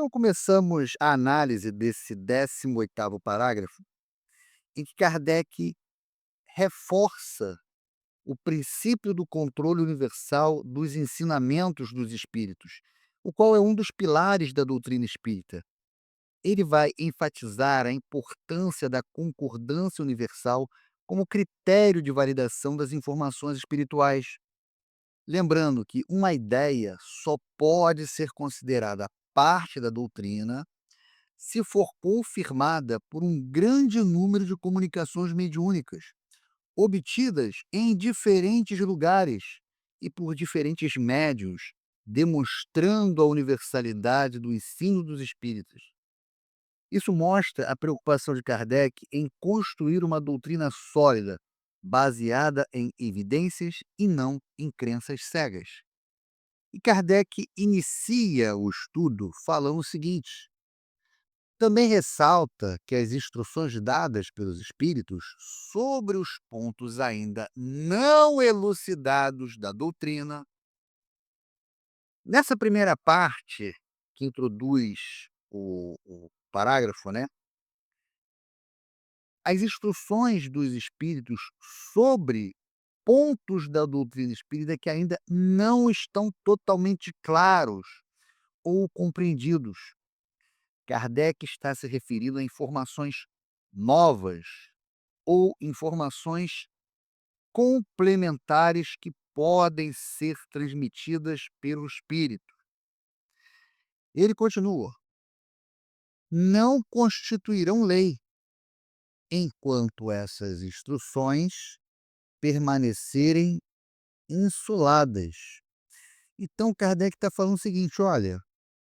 Então começamos a análise desse 18º parágrafo, em que Kardec reforça o princípio do controle universal dos ensinamentos dos espíritos, o qual é um dos pilares da doutrina espírita. Ele vai enfatizar a importância da concordância universal como critério de validação das informações espirituais. Lembrando que uma ideia só pode ser considerada parte da doutrina se for confirmada por um grande número de comunicações mediúnicas, obtidas em diferentes lugares e por diferentes médiuns, demonstrando a universalidade do ensino dos espíritos. Isso mostra a preocupação de Kardec em construir uma doutrina sólida, baseada em evidências e não em crenças cegas. E Kardec inicia o estudo falando o seguinte: também ressalta que as instruções dadas pelos espíritos sobre os pontos ainda não elucidados da doutrina, nessa primeira parte que introduz o parágrafo, né? As instruções dos espíritos sobre pontos da doutrina espírita que ainda não estão totalmente claros ou compreendidos. Kardec está se referindo a informações novas ou informações complementares que podem ser transmitidas pelo espírito. Ele continua: não constituirão lei enquanto essas instruções permanecerem insuladas. Então Kardec está falando o seguinte: olha,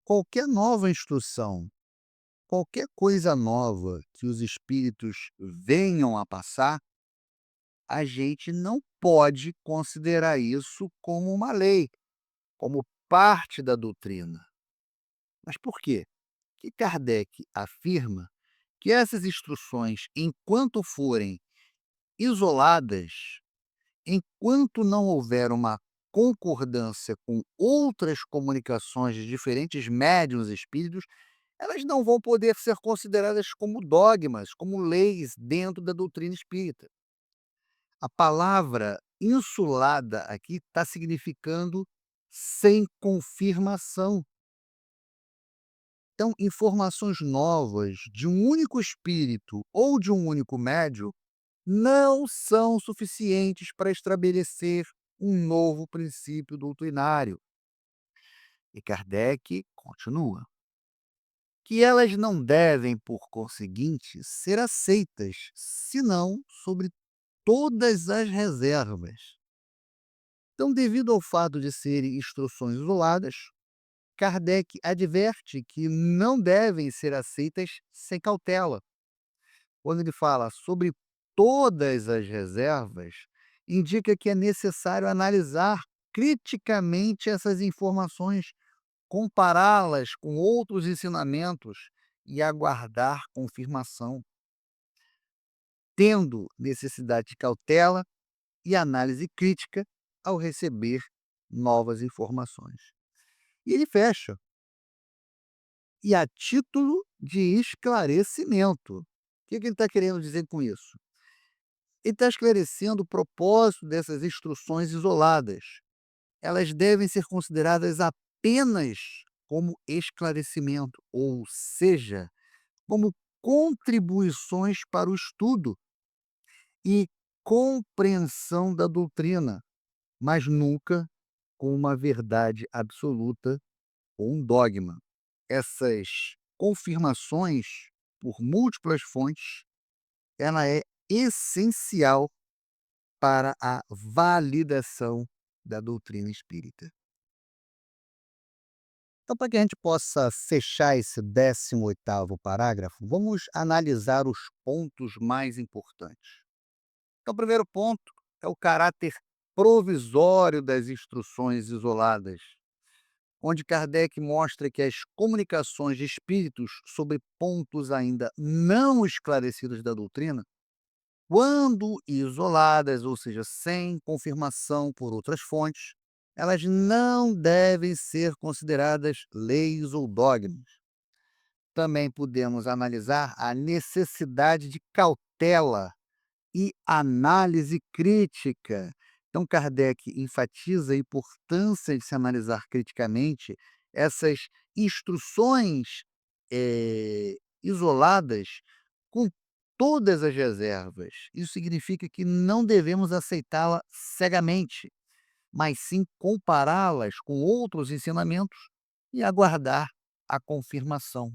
qualquer nova instrução, qualquer coisa nova que os espíritos venham a passar, a gente não pode considerar isso como uma lei, como parte da doutrina. Mas por quê? Que Kardec afirma que essas instruções, enquanto forem isoladas, enquanto não houver uma concordância com outras comunicações de diferentes médiuns espíritos, elas não vão poder ser consideradas como dogmas, como leis dentro da doutrina espírita. A palavra insulada aqui está significando sem confirmação. Então, informações novas de um único espírito ou de um único médium não são suficientes para estabelecer um novo princípio doutrinário. E Kardec continua que elas não devem, por conseguinte, ser aceitas, senão sobre todas as reservas. Então, devido ao fato de serem instruções isoladas, Kardec adverte que não devem ser aceitas sem cautela. Quando ele fala sobre todas as reservas, indica que é necessário analisar criticamente essas informações, compará-las com outros ensinamentos e aguardar confirmação, tendo necessidade de cautela e análise crítica ao receber novas informações. E ele fecha: e a título de esclarecimento. O que que ele está querendo dizer com isso? Ele está esclarecendo o propósito dessas instruções isoladas. Elas devem ser consideradas apenas como esclarecimento, ou seja, como contribuições para o estudo e compreensão da doutrina, mas nunca com uma verdade absoluta ou um dogma. Essas confirmações por múltiplas fontes, ela é essencial para a validação da doutrina espírita. Então, para que a gente possa fechar esse 18º parágrafo, vamos analisar os pontos mais importantes. Então, o primeiro ponto é o caráter provisório das instruções isoladas, onde Kardec mostra que as comunicações de espíritos sobre pontos ainda não esclarecidos da doutrina, quando isoladas, ou seja, sem confirmação por outras fontes, elas não devem ser consideradas leis ou dogmas. Também podemos analisar a necessidade de cautela e análise crítica. Então, Kardec enfatiza a importância de se analisar criticamente essas instruções, isoladas, com todas as reservas. Isso significa que não devemos aceitá-la cegamente, mas sim compará-las com outros ensinamentos e aguardar a confirmação.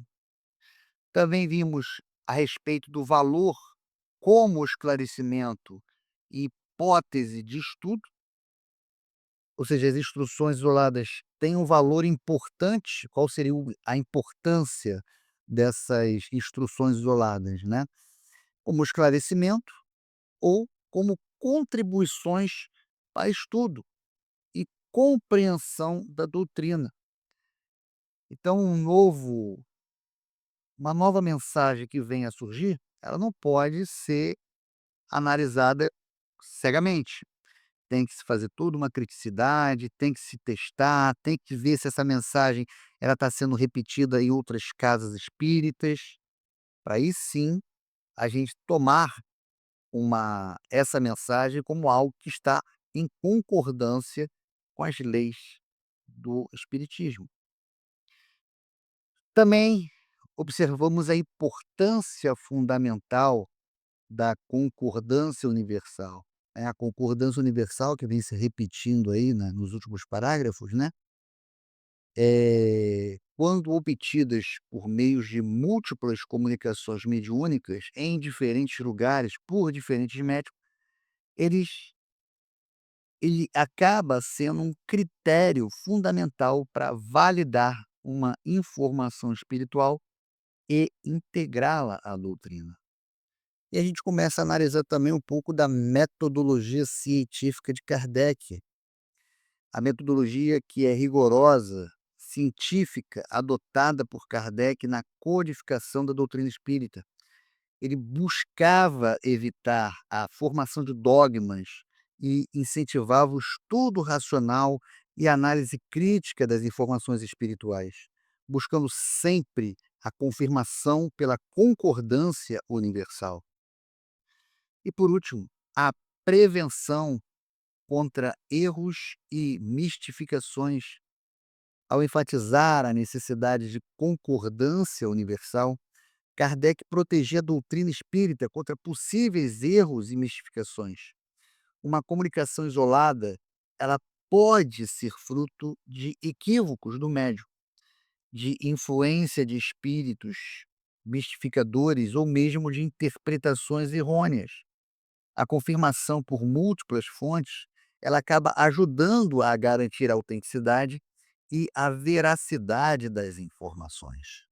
Também vimos a respeito do valor como esclarecimento e hipótese de estudo, ou seja, as instruções isoladas têm um valor importante. Qual seria a importância dessas instruções isoladas, né? Como esclarecimento ou como contribuições para estudo e compreensão da doutrina. Então, uma nova mensagem que venha a surgir, ela não pode ser analisada cegamente. Tem que se fazer toda uma criticidade, tem que se testar, tem que ver se essa mensagem ela está sendo repetida em outras casas espíritas, para aí sim a gente tomar essa mensagem como algo que está em concordância com as leis do espiritismo. Também observamos a importância fundamental da concordância universal, né, a concordância universal que vem se repetindo aí, né, nos últimos parágrafos, né, quando obtidas por meios de múltiplas comunicações mediúnicas em diferentes lugares, por diferentes médiums, eles ele acaba sendo um critério fundamental para validar uma informação espiritual e integrá-la à doutrina. E a gente começa a analisar também um pouco da metodologia científica de Kardec, a metodologia que é rigorosa, científica, adotada por Kardec na codificação da doutrina espírita. Ele buscava evitar a formação de dogmas e incentivava o estudo racional e a análise crítica das informações espirituais, buscando sempre a confirmação pela concordância universal. E por último, a prevenção contra erros e mistificações. Ao enfatizar a necessidade de concordância universal, Kardec protegia a doutrina espírita contra possíveis erros e mistificações. Uma comunicação isolada, ela pode ser fruto de equívocos do médium, de influência de espíritos mistificadores ou mesmo de interpretações errôneas. A confirmação por múltiplas fontes, ela acaba ajudando a garantir a autenticidade e a veracidade das informações.